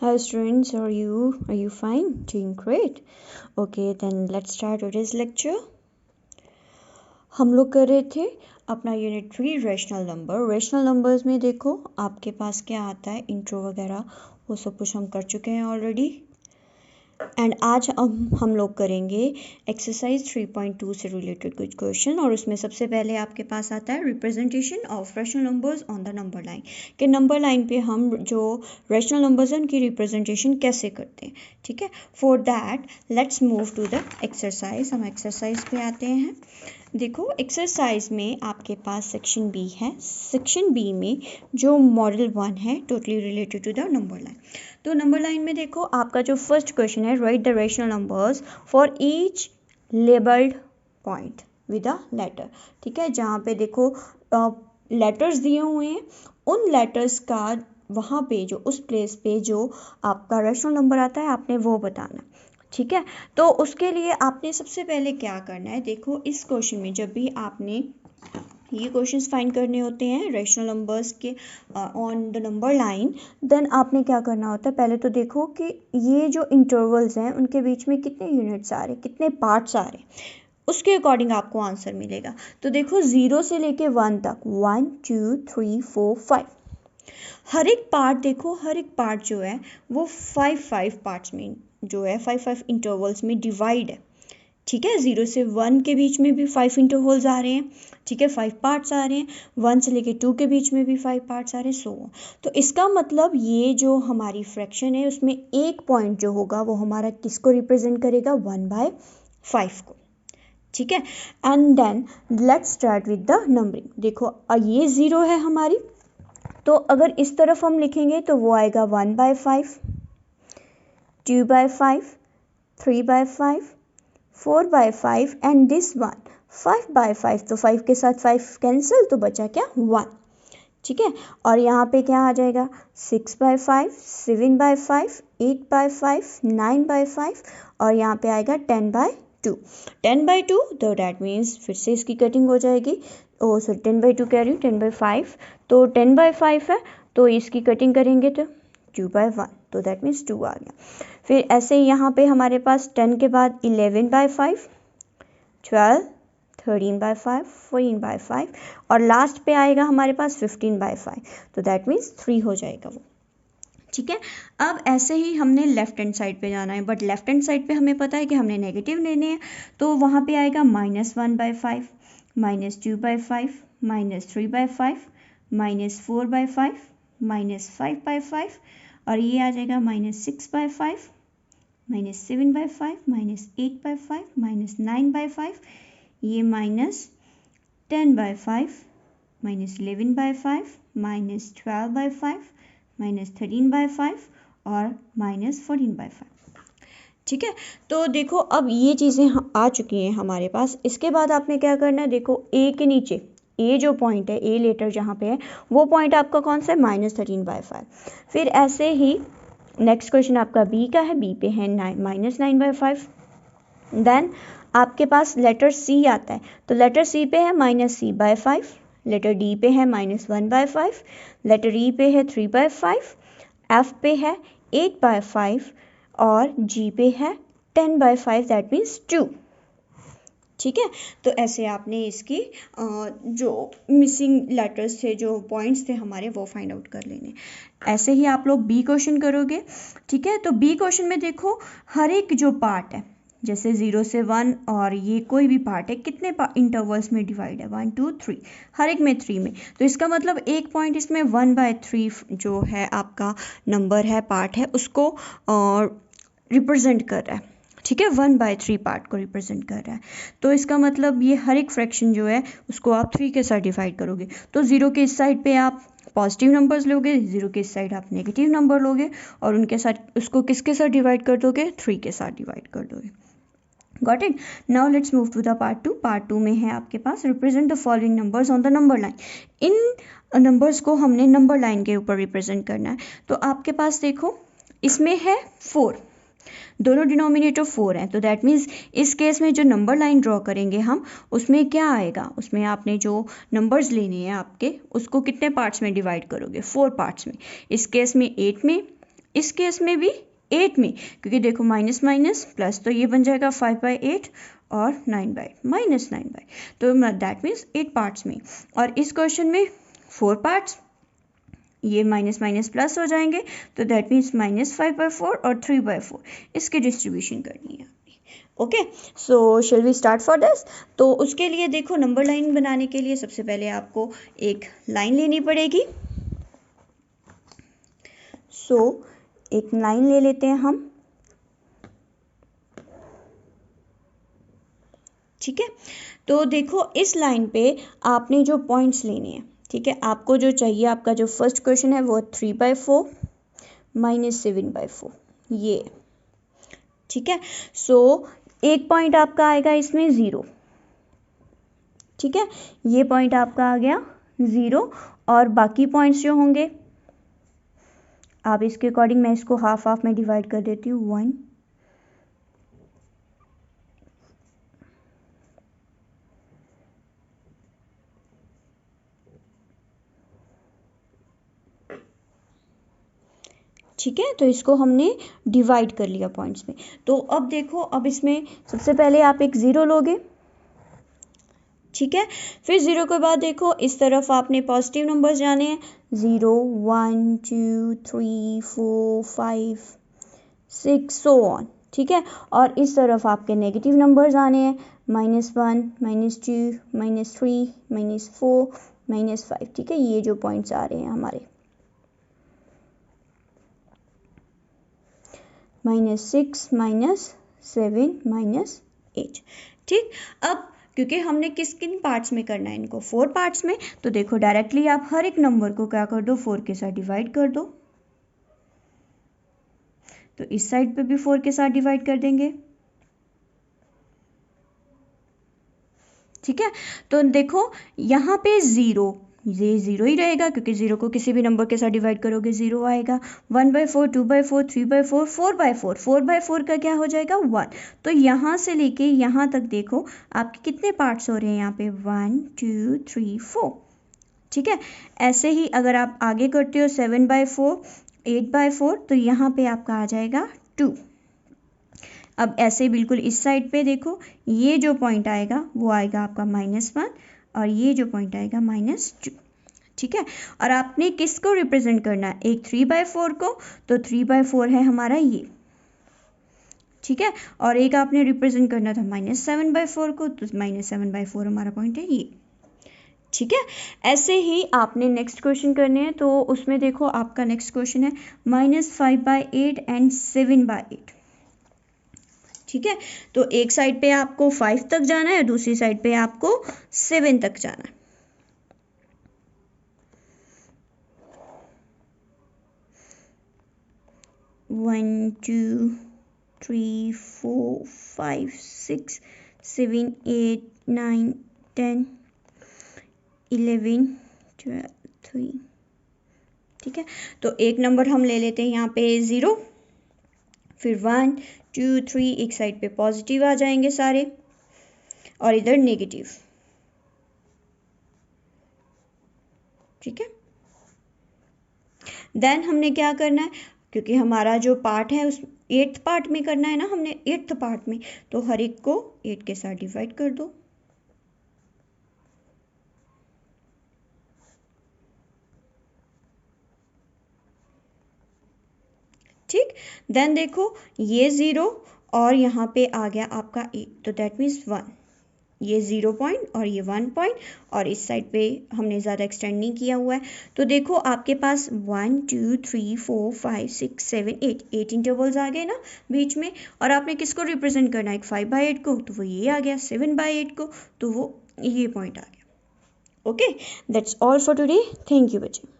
Hi students, how are you? Are you fine? Doing great. Okay, then let's start today's lecture. हम लोग कर रहे थे अपना unit 3 rational number. Rational numbers में देखो आपके पास क्या आता है, इंट्रो वगैरह वो सब कुछ हम कर चुके हैं ऑलरेडी। एंड आज हम लोग करेंगे एक्सरसाइज 3.2 से रिलेटेड कुछ क्वेश्चन, और उसमें सबसे पहले आपके पास आता है representation of rational numbers on the number line, कि नंबर लाइन पे हम जो रैशनल नंबर्स हैं उनकी रिप्रेजेंटेशन कैसे करते हैं। ठीक है, for that let's move to the exercise. हम एक्सरसाइज पे आते हैं। देखो एक्सरसाइज में आपके पास सेक्शन बी है। सेक्शन बी में जो मॉडल 1 है totally related to the number line. तो नंबर लाइन में देखो आपका जो फर्स्ट क्वेश्चन है, write the rational numbers for each labelled point with a letter. ठीक है, जहाँ पे देखो लेटर्स दिए हुए हैं, उन लेटर्स का वहाँ पे जो उस प्लेस पे जो आपका रैशनल नंबर आता है आपने वो बताना। ठीक है, तो उसके लिए आपने सबसे पहले क्या करना है, देखो इस क्वेश्चन में जब भी आपने ये क्वेश्चंस फाइंड करने होते हैं रैशनल नंबर्स के on the number line, then आपने क्या करना होता है, पहले तो देखो कि ये जो इंटरवल्स हैं उनके बीच में कितने यूनिट्स आ रहे, कितने पार्ट्स आ रहे, उसके अकॉर्डिंग आपको आंसर मिलेगा। तो देखो 0 से लेके 1 तक 1 2 3 4 5, हर एक पार्ट देखो, हर एक पार्ट जो है वो 5 पार्ट्स में जो है 5 इंटरवल्स में डिवाइड है। ठीक है, 0 से 1 के बीच में भी 5 इंटरवल्स आ रहे हैं। ठीक है, 5 पार्ट्स आ रहे हैं। 1 से लेके 2 के बीच में भी 5 पार्ट्स आ रहे हैं, सो तो इसका मतलब ये जो हमारी फ्रैक्शन है उसमें एक पॉइंट जो होगा वो हमारा किसको रिप्रेजेंट करेगा, 1/5 को। ठीक है, and then let's start with the numbering. देखो ये 0 है हमारी, तो अगर इस तरफ हम लिखेंगे तो वो आएगा 1/5, 2/5, 3/5, 4/5 एंड दिस वन 5/5। तो 5 के साथ 5 कैंसिल, तो बचा क्या, 1। ठीक है, और यहाँ पे क्या आ जाएगा, 6/5, 7/5, 8/5, 9/5, और यहाँ पे आएगा 10/2। 10/2, तो डैट मीन्स फिर से इसकी कटिंग हो जाएगी। ओ सॉरी 10/2 कह रही हूँ, 10/5, तो 10/5 है तो इसकी कटिंग करेंगे तो 2/1, तो दैट मीन्स 2 आ गया। फिर ऐसे यहाँ पे हमारे पास 10 के बाद 11/5, 12, 13/5, 14/5, और लास्ट पे आएगा हमारे पास 15/5, तो दैट मीन्स 3 हो जाएगा वो। ठीक है, अब ऐसे ही हमने लेफ्ट हैंड साइड पे जाना है, बट लेफ्ट हैंड साइड पे हमें पता है कि हमने नेगेटिव लेने हैं, तो वहाँ पे आएगा -1/5, -2/5, -3/5, -4/5, -5/5, और ये आ जाएगा -6/5, -7/5, -8/5, -9/5, ये -10/5, -11/5, -12/5, -13/5 और -14/5। ठीक है, तो देखो अब ये चीज़ें आ चुकी हैं हमारे पास। इसके बाद आपने क्या करना है, देखो ए के नीचे ए जो पॉइंट है, ए लेटर जहाँ पे है वो पॉइंट आपका कौन सा है, -13/5। फिर ऐसे ही नेक्स्ट क्वेश्चन आपका बी का है, बी पे है -9/5। देन आपके पास लेटर सी आता है, तो लेटर सी पे है -c/5, लेटर डी पे है -1/5, लेटर ई पे है 3/5, एफ पे है 8/5, और जी पे है 10/5, दैट मीन्स 2। ठीक है, तो ऐसे आपने इसकी जो मिसिंग लेटर्स थे, जो पॉइंट्स थे हमारे, वो फाइंड आउट कर लेने। ऐसे ही आप लोग बी क्वेश्चन करोगे। ठीक है, तो बी क्वेश्चन में देखो हर एक जो पार्ट है, जैसे 0 से 1 और ये कोई भी पार्ट है, कितने इंटरवल्स में डिवाइड है, 1 2 3, हर एक में 3 में, तो इसका मतलब एक पॉइंट इसमें 1/3 जो है आपका नंबर है, पार्ट है, उसको रिप्रेजेंट कर रहा है। ठीक है, 1/3 पार्ट को रिप्रेजेंट कर रहा है, तो इसका मतलब ये हर एक फ्रैक्शन जो है उसको आप 3 के साथ डिवाइड करोगे, तो 0 के इस साइड पे आप पॉजिटिव नंबर्स लोगे, 0 के इस साइड आप नेगेटिव नंबर लोगे, और उनके साथ उसको किसके साथ डिवाइड कर दोगे, 3 के साथ डिवाइड कर दोगे। Got it, now let's move to the part 2। Part 2 में है आपके पास represent the following numbers on the number line. इन नंबर्स को हमने नंबर लाइन के ऊपर रिप्रेजेंट करना है, तो आपके पास देखो इसमें है 4, दोनों डिनोमिनेटर 4 हैं, तो दैट मीन्स इस केस में जो नंबर लाइन ड्रॉ करेंगे हम, उसमें क्या आएगा, उसमें आपने जो नंबर्स लेने हैं आपके, उसको कितने पार्ट्स में डिवाइड करोगे, 4 पार्ट्स में। इस केस में 8 में, इस केस में भी 8 में, क्योंकि देखो माइनस माइनस प्लस, तो ये बन जाएगा 5/8 और 9/-9, तो दैट मीन्स 8 पार्ट्स में। और इस क्वेश्चन में 4 पार्ट्स, ये माइनस माइनस प्लस हो जाएंगे, तो दैट मीन्स -5/4 और 3/4 इसकी डिस्ट्रीब्यूशन करनी है। Okay, so shall we start for this. तो उसके लिए देखो, नंबर लाइन बनाने के लिए सबसे पहले आपको एक लाइन लेनी पड़ेगी। सो एक लाइन ले लेते हैं हम, ठीक है। तो देखो इस लाइन पे आपने जो पॉइंट्स लेने हैं, ठीक है, आपको जो चाहिए, आपका जो फर्स्ट क्वेश्चन है वो 3/4 -7/4 ये, ठीक है। सो एक पॉइंट आपका आएगा इसमें 0, ठीक है, ये पॉइंट आपका आ गया 0, और बाकी पॉइंट्स जो होंगे आप इसके अकॉर्डिंग, मैं इसको हाफ हाफ में डिवाइड कर देती हूँ, 1 ठीक है। तो इसको हमने डिवाइड कर लिया पॉइंट्स में। तो अब देखो, अब इसमें सबसे पहले आप एक 0 लोगे, ठीक है। फिर 0 के बाद देखो इस तरफ आपने पॉजिटिव नंबर्स जाने हैं, 0 1 2 3 4 5 6 सो ऑन, ठीक है। और इस तरफ आपके नेगेटिव नंबर्स आने हैं, -1 -2 -3 -4 -5, ठीक है। ये जो पॉइंट्स आ रहे हैं हमारे, -6 -7 -8, ठीक। अब क्योंकि हमने किन पार्ट्स में करना है इनको, 4 पार्ट्स में, तो देखो डायरेक्टली आप हर एक नंबर को क्या कर दो, 4 के साथ डिवाइड कर दो। तो इस साइड पे भी 4 के साथ डिवाइड कर देंगे, ठीक है। तो देखो यहाँ पे 0, ये 0 ही रहेगा, क्योंकि 0 को किसी भी नंबर के साथ डिवाइड करोगे 0 आएगा। 1/4 2/4 3/4 4/4 4/4 का क्या हो जाएगा 1। तो यहाँ से लेके यहाँ तक देखो आपके कितने पार्ट्स हो रहे हैं यहाँ पे, 1 2 3 4, ठीक है। ऐसे ही अगर आप आगे करते हो 7/4 8/4, तो यहाँ पे आपका आ जाएगा 2। अब ऐसे बिल्कुल इस साइड पे देखो, ये जो पॉइंट आएगा वो आएगा आपका -1, और ये जो पॉइंट आएगा -2, ठीक है। और आपने किसको रिप्रेजेंट करना है, एक 3/4 को, तो 3/4 है हमारा ये, ठीक है। और एक आपने रिप्रेजेंट करना था -7/4 को, तो -7/4 हमारा पॉइंट है ये, ठीक है। ऐसे ही आपने नेक्स्ट क्वेश्चन करने हैं, तो उसमें देखो आपका नेक्स्ट क्वेश्चन है -5/8 एंड 7/8, ठीक है। तो एक साइड पे आपको 5 तक जाना है, दूसरी साइड पे आपको 7 तक जाना है। वन 2 3 4 5 6 7 8 9 10 11 12 3, ठीक है। तो एक नंबर हम ले लेते हैं यहाँ पे 0, फिर 1 2 3 एक साइड पे पॉजिटिव आ जाएंगे सारे, और इधर नेगेटिव, ठीक है। देन हमने क्या करना है, क्योंकि हमारा जो पार्ट है उस 8th पार्ट में करना है ना हमने, 8th पार्ट में, तो हर एक को 8 के साथ डिवाइड कर दो, ठीक। देन देखो ये 0 और यहाँ पे आ गया आपका 8, तो दैट मीन्स 1, ये 0 पॉइंट और ये 1 पॉइंट, और इस साइड पे हमने ज़्यादा एक्सटेंड नहीं किया हुआ है। तो देखो आपके पास 1 2 3 4 5 6 7 8 इंटरवल्स आ गए ना बीच में, और आपने किसको रिप्रेजेंट करना है, एक 5/8 को, तो वो ये आ गया, 7/8 को, तो वो ये पॉइंट आ गया। Okay, that's all for today, thank you बच्चे।